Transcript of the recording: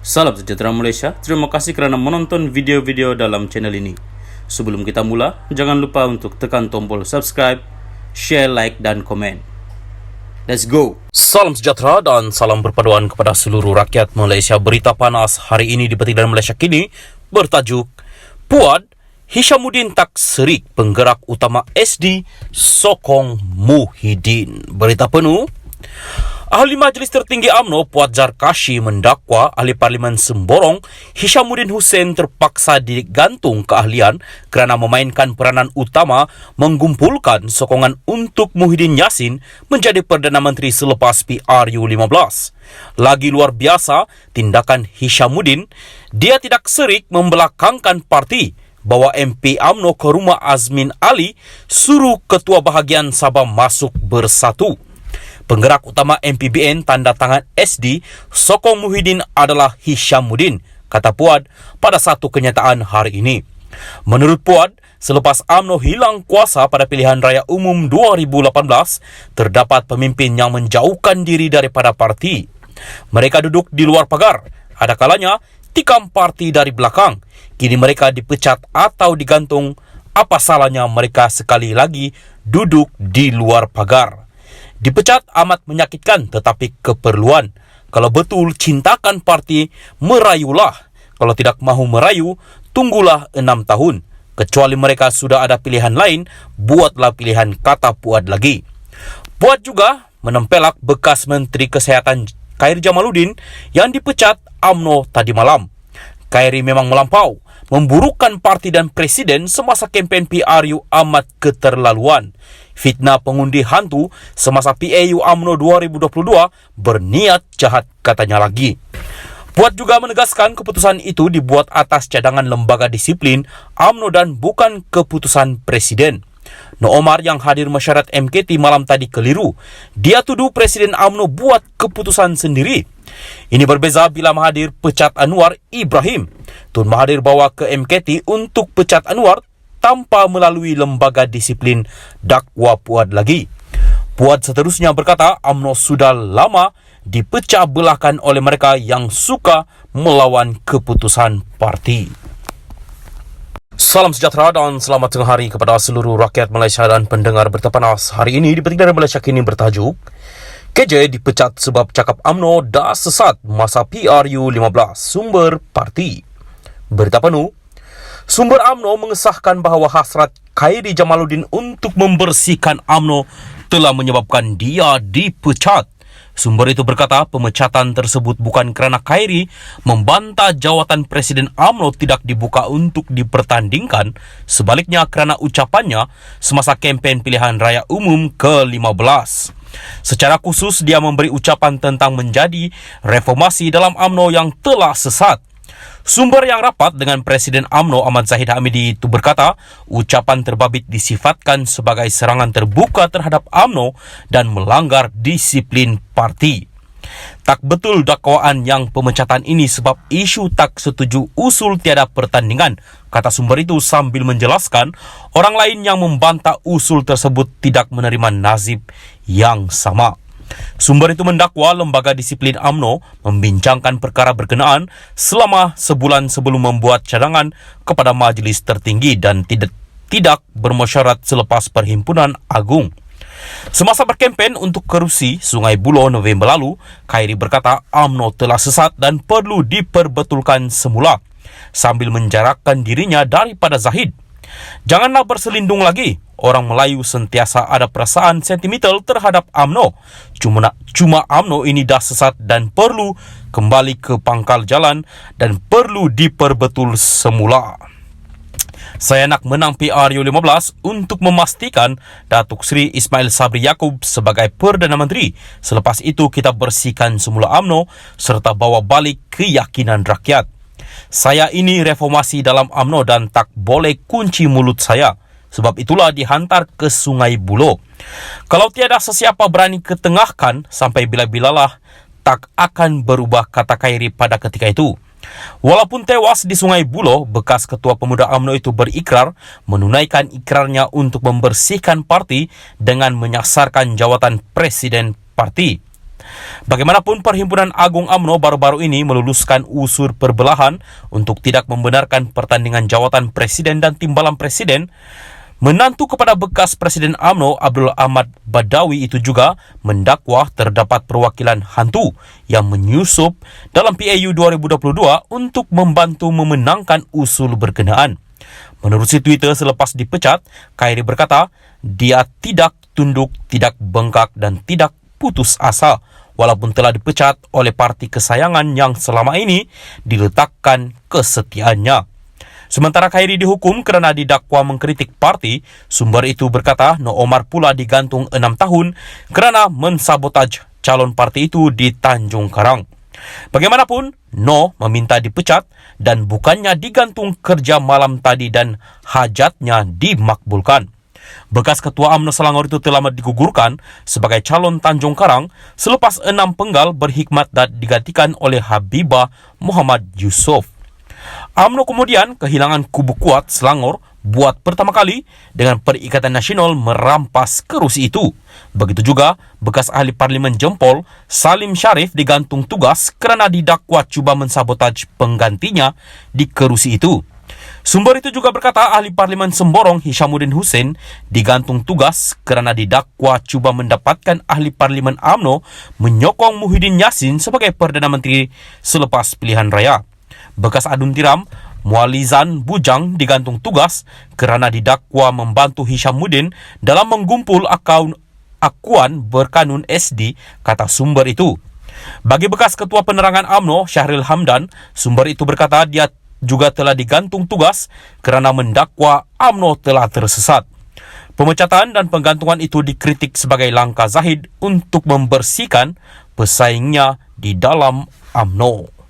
Salam sejahtera Malaysia, terima kasih kerana menonton video-video dalam channel ini. Sebelum kita mula, jangan lupa untuk tekan tombol subscribe, share, like dan komen. Let's go! Salam sejahtera dan salam berpaduan kepada seluruh rakyat Malaysia. Berita panas hari ini dipetik dari Malaysia Kini bertajuk Puad, Hishamuddin tak serik penggerak utama SD sokong Muhyiddin. Berita penuh. Ahli Majlis Tertinggi UMNO Puad Zarkashi mendakwa Ahli Parlimen Semborong Hishamuddin Hussein terpaksa digantung keahlian kerana memainkan peranan utama mengumpulkan sokongan untuk Muhyiddin Yassin menjadi Perdana Menteri selepas PRU 15. Lagi luar biasa tindakan Hishamuddin, dia tidak serik membelakangkan parti, bawa MP UMNO ke rumah Azmin Ali, suruh Ketua Bahagian Sabah masuk bersatu. Penggerak utama MPBN tanda tangan SD sokong Muhyiddin adalah Hishamuddin, kata Puad pada satu kenyataan hari ini. Menurut Puad, selepas UMNO hilang kuasa pada pilihan raya umum 2018, terdapat pemimpin yang menjauhkan diri daripada parti. Mereka duduk di luar pagar, ada kalanya tikam parti dari belakang. Kini mereka dipecat atau digantung. Apa salahnya mereka sekali lagi duduk di luar pagar? Dipecat amat menyakitkan, tetapi keperluan. Kalau betul cintakan parti, merayulah. Kalau tidak mahu merayu, tunggulah 6 tahun. Kecuali mereka sudah ada pilihan lain, buatlah pilihan, kata Puad lagi. Puad juga menempelak bekas Menteri Kesihatan Khairy Jamaluddin yang dipecat UMNO tadi malam. Khairy memang melampau, memburukkan parti dan presiden semasa kempen PRU amat keterlaluan. Fitnah pengundi hantu semasa PAU UMNO 2022 berniat jahat, katanya lagi. Puad juga menegaskan keputusan itu dibuat atas cadangan lembaga disiplin UMNO dan bukan keputusan presiden. No Omar yang hadir mesyuarat MKT malam tadi keliru. Dia tuduh Presiden UMNO buat keputusan sendiri. Ini berbeza bila Mahathir pecat Anwar Ibrahim. Tun Mahathir bawa ke MKT untuk pecat Anwar tanpa melalui lembaga disiplin, dakwa Puad lagi. Puad seterusnya berkata UMNO sudah lama dipecah belahkan oleh mereka yang suka melawan keputusan parti. Salam sejahtera dan selamat tengah hari kepada seluruh rakyat Malaysia dan pendengar berita panas. Hari ini dipetik dari Malaysia Kini bertajuk KJ dipecat sebab cakap UMNO dah sesat masa PRU 15, sumber parti. Berita penuh. Sumber UMNO mengesahkan bahawa hasrat Khairy Jamaluddin untuk membersihkan UMNO telah menyebabkan dia dipecat. Sumber itu berkata pemecatan tersebut bukan kerana Khairy membantah jawatan Presiden UMNO tidak dibuka untuk dipertandingkan, sebaliknya kerana ucapannya semasa kempen pilihan raya umum ke-15. Secara khusus dia memberi ucapan tentang menjadi reformasi dalam UMNO yang telah sesat. Sumber yang rapat dengan Presiden UMNO Ahmad Zahid Hamidi itu berkata, ucapan terbabit disifatkan sebagai serangan terbuka terhadap UMNO dan melanggar disiplin parti. Tak betul dakwaan yang pemecatan ini sebab isu tak setuju usul tiada pertandingan, kata sumber itu sambil menjelaskan orang lain yang membantah usul tersebut tidak menerima nasib yang sama. Sumber itu mendakwa lembaga disiplin UMNO membincangkan perkara berkenaan selama sebulan sebelum membuat cadangan kepada Majlis Tertinggi dan tidak bermesyuarat selepas Perhimpunan Agung. Semasa berkempen untuk kerusi Sungai Buloh November lalu, Khairy berkata UMNO telah sesat dan perlu diperbetulkan semula, sambil menjarakkan dirinya daripada Zahid. Janganlah berselindung lagi. Orang Melayu sentiasa ada perasaan sentimental terhadap UMNO. Cuma UMNO ini dah sesat dan perlu kembali ke pangkal jalan dan perlu diperbetul semula. Saya nak menang PRU 15 untuk memastikan Datuk Seri Ismail Sabri Yaakob sebagai Perdana Menteri. Selepas itu kita bersihkan semula UMNO serta bawa balik keyakinan rakyat. Saya ini reformasi dalam UMNO dan tak boleh kunci mulut saya. Sebab itulah dihantar ke Sungai Buloh. Kalau tiada sesiapa berani ketengahkan, sampai bila-bilalah tak akan berubah, kata Khairy pada ketika itu. Walaupun tewas di Sungai Buloh, bekas Ketua Pemuda UMNO itu berikrar menunaikan ikrarnya untuk membersihkan parti dengan menyasarkan jawatan Presiden parti. Bagaimanapun, Perhimpunan Agung UMNO baru-baru ini meluluskan usul perbelahan untuk tidak membenarkan pertandingan jawatan presiden dan timbalan presiden. Menantu kepada bekas Presiden UMNO Abdul Ahmad Badawi itu juga mendakwa terdapat perwakilan hantu yang menyusup dalam PAU 2022 untuk membantu memenangkan usul berkenaan. Menerusi Twitter selepas dipecat, Khairi berkata, dia tidak tunduk, tidak bengkak dan tidak putus asa walaupun telah dipecat oleh parti kesayangan yang selama ini diletakkan kesetiaannya. Sementara Khairi dihukum kerana didakwa mengkritik parti, sumber itu berkata No Omar pula digantung 6 tahun kerana mensabotaj calon parti itu di Tanjung Karang. Bagaimanapun, No meminta dipecat dan bukannya digantung kerja malam tadi dan hajatnya dimakbulkan. Bekas Ketua UMNO Selangor itu telah digugurkan sebagai calon Tanjung Karang selepas 6 penggal berhikmat dan digantikan oleh Habibah Muhammad Yusof. UMNO kemudian kehilangan kubu kuat Selangor buat pertama kali dengan Perikatan Nasional merampas kerusi itu. Begitu juga bekas ahli parlimen Jempol Salim Sharif digantung tugas kerana didakwa cuba mensabotaj penggantinya di kerusi itu. Sumber itu juga berkata ahli parlimen Semborong Hishamuddin Hussein digantung tugas kerana didakwa cuba mendapatkan ahli parlimen UMNO menyokong Muhyiddin Yassin sebagai Perdana Menteri selepas pilihan raya. Bekas Adun Tiram Mualizan Bujang digantung tugas kerana didakwa membantu Hishamuddin dalam menggumpul akuan berkanun SD, kata sumber itu. Bagi bekas Ketua Penerangan UMNO Syahril Hamdan, sumber itu berkata dia juga telah digantung tugas kerana mendakwa UMNO telah tersesat. Pemecatan dan penggantungan itu dikritik sebagai langkah Zahid untuk membersihkan pesaingnya di dalam UMNO.